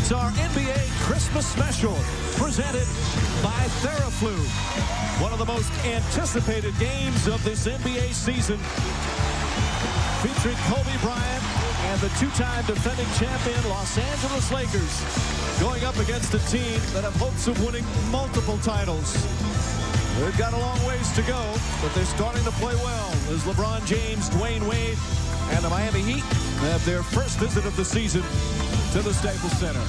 It's our NBA Christmas special, presented by Theraflu. One of the most anticipated games of this NBA season, featuring Kobe Bryant and the two-time defending champion Los Angeles Lakers going up against a team that have hopes of winning multiple titles. They've got a long ways to go, but they're starting to play well as LeBron James, Dwyane Wade, and the Miami Heat have their first visit of the season to the Staples Center.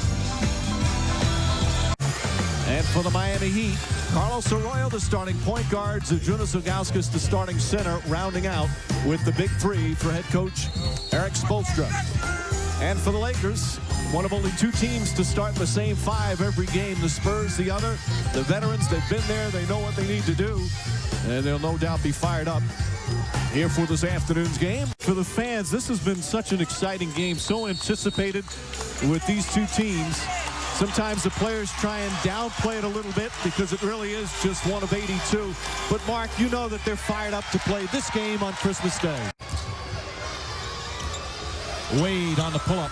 And for the Miami Heat, Carlos Arroyo, the starting point guard, Zydrunas Ilgauskas, the starting center, rounding out with the big three for head coach Erik Spoelstra. And for the Lakers, one of only two teams to start the same five every game. The Spurs, the other. The veterans, they've been there. They know what they need to do. And they'll no doubt be fired up here for this afternoon's game. For the fans, this has been such an exciting game, so anticipated with these two teams. Sometimes the players try and downplay it a little bit because it really is just one of 82. But, Mark, you know that they're fired up to play this game on Christmas Day. Wade on the pull-up.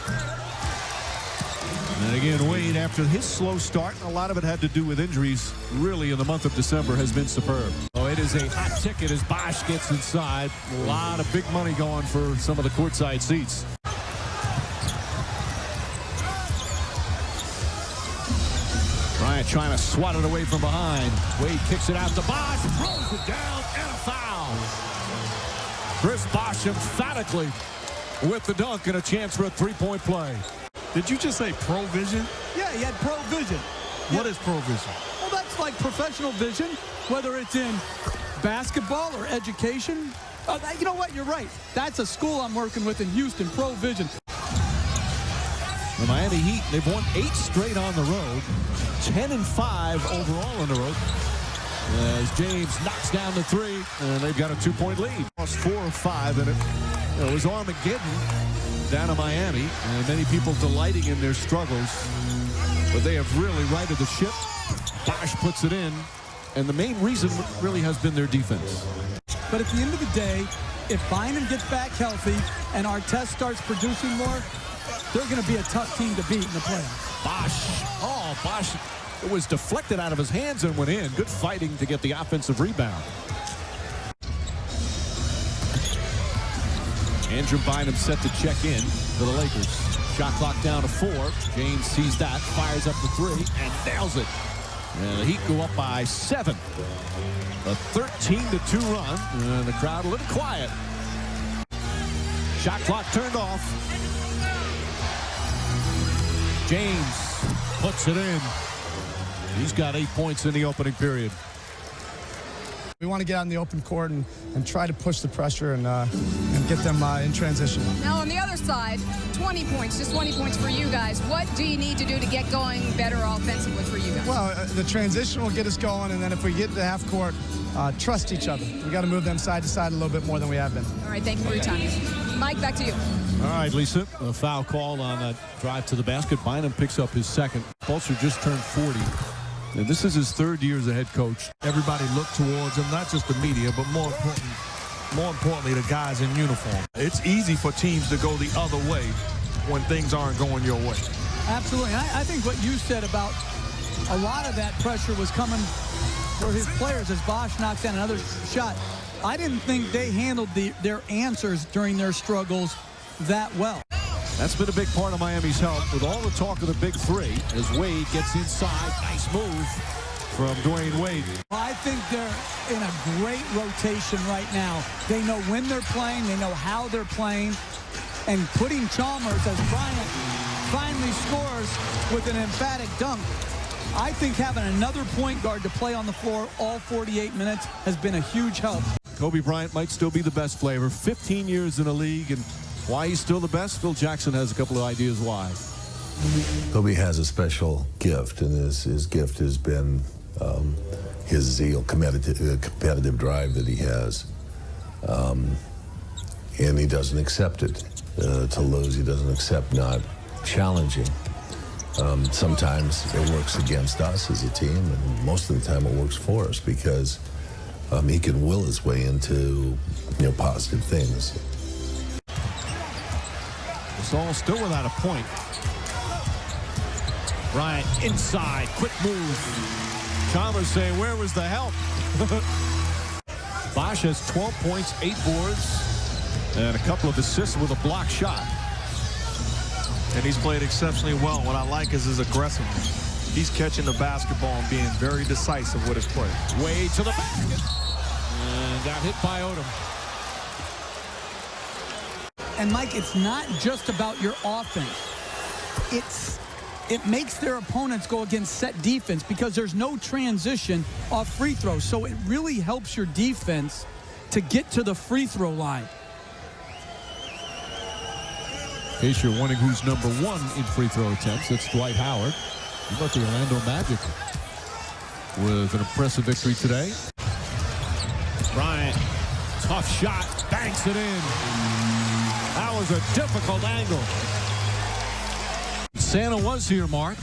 And again, Wade, after his slow start, a lot of it had to do with injuries, really in the month of December, has been superb. Oh, it is a hot ticket as Bosh gets inside. A lot of big money going for some of the courtside seats. Bryant trying to swat it away from behind. Wade kicks it out to Bosh, throws it down, and a foul. Chris Bosh emphatically with the dunk and a chance for a three-point play. Did you just say pro-vision? Yeah, he had pro-vision. What is pro-vision? Well, that's like professional vision, whether it's in basketball or education. You know what? You're right. That's a school I'm working with in Houston, pro-vision. The Miami Heat, they've won 8 straight on the road, 10-5 overall on the road. As James knocks down the three, and they've got a 2-point lead. Lost 4 of 5, and it was Armageddon down to Miami, and many people delighting in their struggles, but they have really righted the ship. Bosh puts it in, and the main reason really has been their defense. But at the end of the day, if Bynum gets back healthy and Artest starts producing more, they're going to be a tough team to beat in the playoffs. Bosh, it was deflected out of his hands and went in. Good fighting to get the offensive rebound. Andrew Bynum set to check in for the Lakers. Shot clock down to 4. James sees that, fires up the 3, and nails it. And the Heat go up by 7. A 13-2 run, and the crowd a little quiet. Shot clock turned off. James puts it in. He's got 8 points in the opening period. We want to get out in the open court and try to push the pressure and get them in transition. Now on the other side, 20 points, just 20 points for you guys. What do you need to do to get going better offensively for you guys? Well, the transition will get us going, and then if we get to half court, trust each other. We got to move them side to side a little bit more than we have been. All right, thank you for your time. Mike, back to you. All right, Lisa, a foul called on that drive to the basket. Bynum picks up his second. Spoelstra just turned 40. And this is his 3rd year as a head coach. Everybody looked towards him, not just the media, but more importantly, the guys in uniform. It's easy for teams to go the other way when things aren't going your way. Absolutely. I think what you said about a lot of that pressure was coming for his players as Bosh knocks down another shot. I didn't think they handled their answers during their struggles that well. That's been a big part of Miami's help with all the talk of the big three as Wade gets inside. Nice move from Dwyane Wade. I think they're in a great rotation right now. They know when they're playing. They know how they're playing. And putting Chalmers, as Bryant finally scores with an emphatic dunk, I think having another point guard to play on the floor all 48 minutes has been a huge help. Kobe Bryant might still be the best flavor. 15 years in the league, and why he's still the best? Phil Jackson has a couple of ideas why. Kobe has a special gift, and his gift has been his zeal, competitive drive that he has. And he doesn't accept it to lose. He doesn't accept not challenging. Sometimes it works against us as a team, and most of the time it works for us because he can will his way into positive things. It's all still without a point. Bryant inside, quick move. Chalmers saying, where was the help? Bosh has 12 points, 8 boards, and a couple of assists with a block shot. And he's played exceptionally well. What I like is his aggressiveness. He's catching the basketball and being very decisive with his play. Wade to the basket. And got hit by Odom. And Mike, it's not just about your offense. It makes their opponents go against set defense because there's no transition off free throws. So it really helps your defense to get to the free throw line. In case you're wondering who's number 1 in free throw attempts, it's Dwight Howard. How about the Orlando Magic with an impressive victory today? Bryant, tough shot, banks it in. That was a difficult angle. Santa was here, Mark.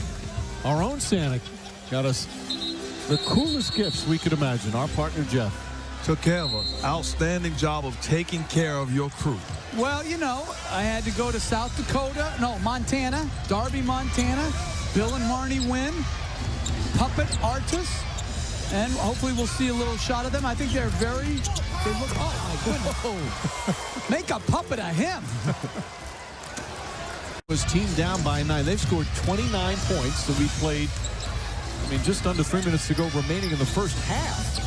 Our own Santa got us the coolest gifts we could imagine. Our partner, Jeff. Took care of us. Outstanding job of taking care of your crew. Well, you know, I had to go to South Dakota, no, Montana, Darby, Montana. Bill and Marnie win. Puppet artists. And hopefully we'll see a little shot of them. I think they look, oh my goodness. Make a puppet of him. Was team down by 9. They've scored 29 points. So we played, just under 3 minutes to go remaining in the first half.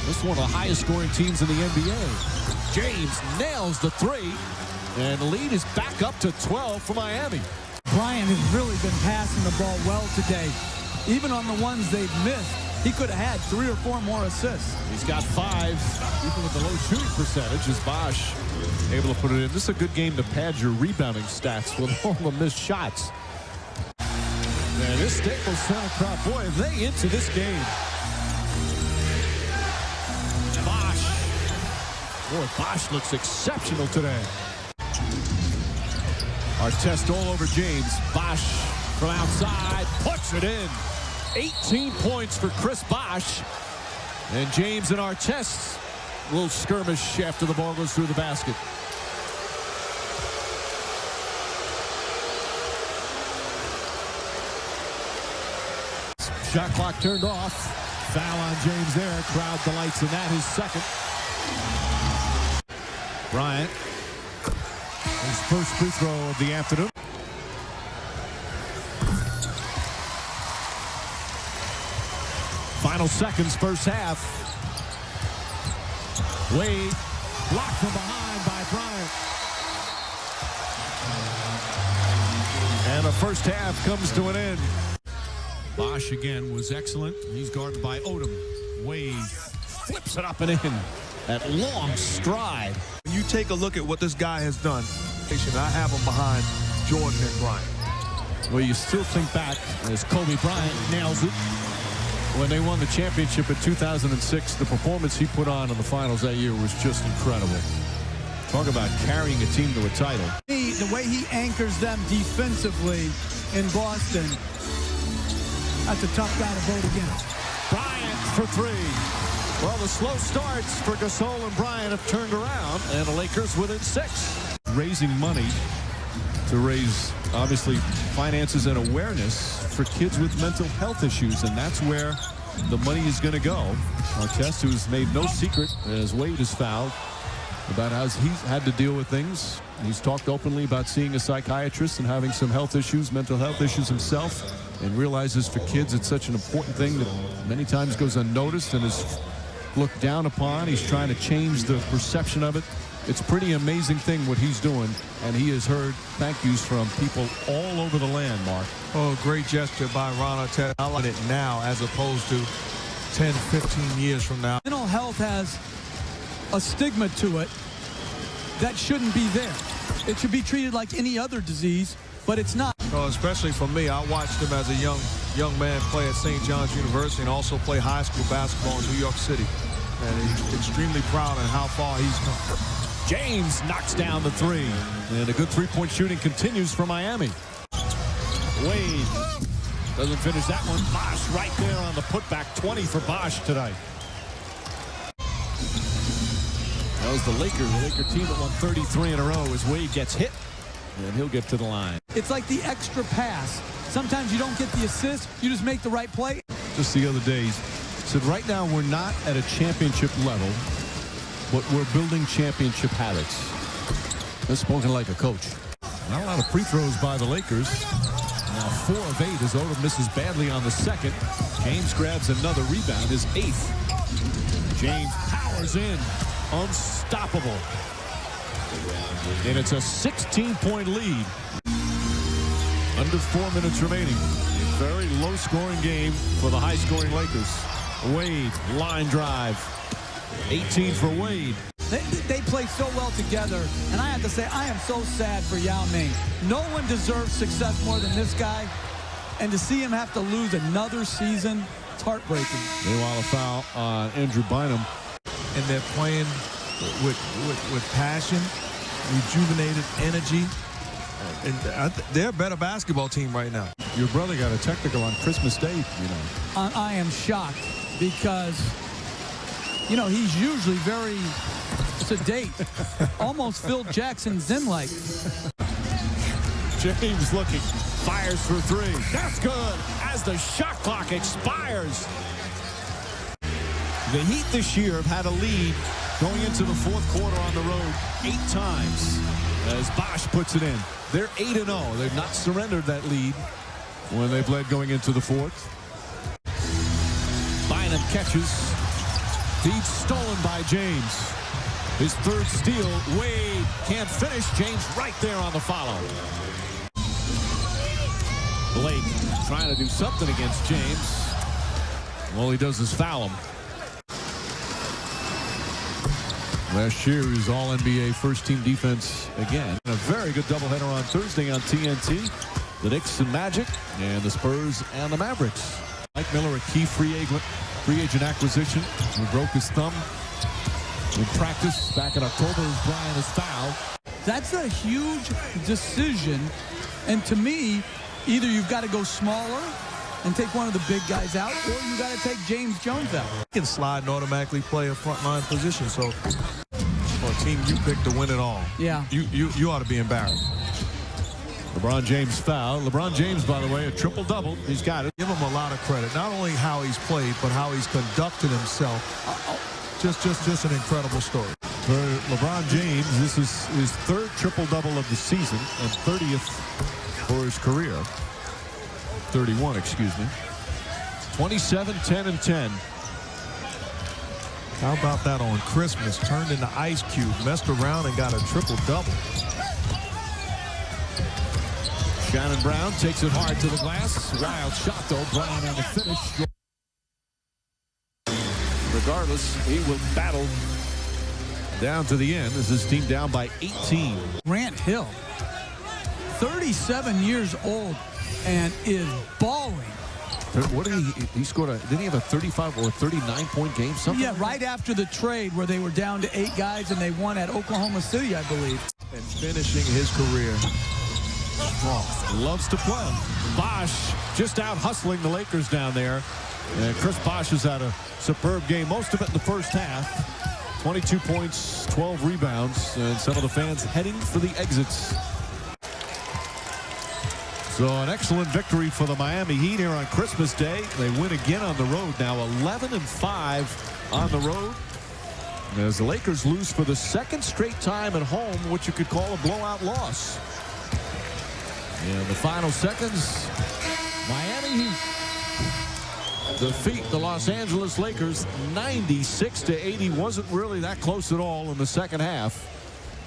This is one of the highest scoring teams in the NBA. James nails the 3. And the lead is back up to 12 for Miami. Bryant has really been passing the ball well today. Even on the ones they've missed, he could have had 3 or 4 more assists. He's got 5, even with the low shooting percentage, is Bosh able to put it in. This is a good game to pad your rebounding stats with all the missed shots. Man, this Staples Center crowd, boy, are they into this game. Bosh. Boy, Bosh looks exceptional today. Our test all over James. Bosh from outside, puts it in. 18 points for Chris Bosh. And James and our tests will skirmish after the ball goes through the basket. Shot clock turned off. Foul on James there. Crowd delights in that. His second. Bryant. His first free throw of the afternoon. Final seconds, first half. Wade blocked from behind by Bryant. And the first half comes to an end. Bosh again was excellent. He's guarded by Odom. Wade flips it up and in. That long stride. When you take a look at what this guy has done, I have him behind Jordan and Bryant. Well, you still think back as Kobe Bryant nails it. When they won the championship in 2006, the performance he put on in the finals that year was just incredible. Talk about carrying a team to a title. The way he anchors them defensively in Boston, that's a tough guy to vote against. Bryant for 3. Well, the slow starts for Gasol and Bryant have turned around, and the Lakers within 6. Raising money to raise, obviously, finances and awareness for kids with mental health issues, and that's where the money is going to go. Artest, who's made no secret as Wade is fouled about how he's had to deal with things. He's talked openly about seeing a psychiatrist and having some health issues, mental health issues himself, and realizes for kids it's such an important thing that many times goes unnoticed and is looked down upon. He's trying to change the perception of it. It's a pretty amazing thing what he's doing, and he has heard thank yous from people all over the land, Mark. Oh, great gesture by Ron Artest. I like it now as opposed to 10, 15 years from now. Mental health has a stigma to it that shouldn't be there. It should be treated like any other disease, but it's not. Oh, especially for me, I watched him as a young man play at St. John's University and also play high school basketball in New York City. And he's extremely proud of how far he's come. James knocks down the 3. And a good three-point shooting continues for Miami. Wade doesn't finish that one. Bosh right there on the putback. 20 for Bosh tonight. That was the Laker team that won 33 in a row as Wade gets hit. And he'll get to the line. It's like the extra pass. Sometimes you don't get the assist. You just make the right play. Just the other day, said right now we're not at a championship level, but we're building championship habits. That's spoken like a coach. Not a lot of free throws by the Lakers. Now 4 of 8 as Odom misses badly on the second. James grabs another rebound, his 8th. James powers in. Unstoppable. And it's a 16-point lead. Under 4 minutes remaining. A very low-scoring game for the high-scoring Lakers. Wade, line drive. 18 for Wade. They play so well together, and I have to say, I am so sad for Yao Ming. No one deserves success more than this guy, and to see him have to lose another season, it's heartbreaking. Meanwhile, a foul on Andrew Bynum. And they're playing with passion, rejuvenated energy. And they're a better basketball team right now. Your brother got a technical on Christmas Day, you know. I am shocked because, you know, he's usually very sedate. Almost Phil Jackson Zen-like. James looking, fires for 3. That's good as the shot clock expires. The Heat this year have had a lead going into the 4th quarter on the road 8 times as Bosh puts it in. They're 8-0. They've not surrendered that lead when they've led going into the 4th. Bynum catches. Feed stolen by James. His 3rd steal. Wade can't finish. James right there on the follow. Blake trying to do something against James. All he does is foul him. Last year, he was All-NBA first-team defense again. A very good doubleheader on Thursday on TNT. The Knicks and Magic, and the Spurs and the Mavericks. Mike Miller, a key free agent acquisition. He broke his thumb in practice back in October as Bryant is fouled. That's a huge decision, and to me, either you've got to go smaller and take one of the big guys out, or you got to take James Jones out. You can slide and automatically play a frontline position. So for a team you picked to win it all, yeah, you ought to be embarrassed. LeBron James foul. LeBron James, by the way, a triple-double. He's got it. Give him a lot of credit. Not only how he's played, but how he's conducted himself. Just an incredible story. For LeBron James, this is his 3rd triple-double of the season and 30th for his career. 31, excuse me. 27, 10, and 10. How about that on Christmas? Turned into Ice Cube, messed around and got a triple-double. Shannon Brown takes it hard to the glass. Wild shot, though. Brown on the finish. Regardless, he will battle down to the end as his team down by 18. Grant Hill, 37 years old, and is balling. What did he scored? Didn't he have a 35 or 39-point game? Something? Yeah, right after the trade where they were down to 8 guys and they won at Oklahoma City, I believe. And finishing his career strong. Loves to play. Bosh just out hustling the Lakers down there. And Chris Bosh has had a superb game, most of it in the first half. 22 points, 12 rebounds, and some of the fans heading for the exits. So an excellent victory for the Miami Heat here on Christmas Day. They win again on the road now, 11-5 on the road. As the Lakers lose for the 2nd straight time at home, what you could call a blowout loss. In the final seconds, Miami Heat defeat the Los Angeles Lakers 96-80. Wasn't really that close at all in the second half.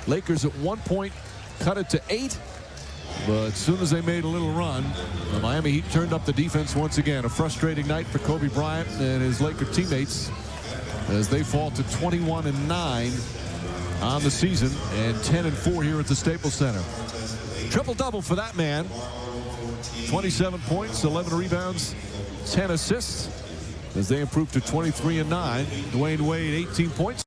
Lakers at one point cut it to 8. But as soon as they made a little run, the Miami Heat turned up the defense once again. A frustrating night for Kobe Bryant and his Laker teammates as they fall to 21-9 on the season and 10-4 here at the Staples Center. Triple-double for that man. 27 points, 11 rebounds, 10 assists as they improve to 23-9. Dwyane Wade, 18 points.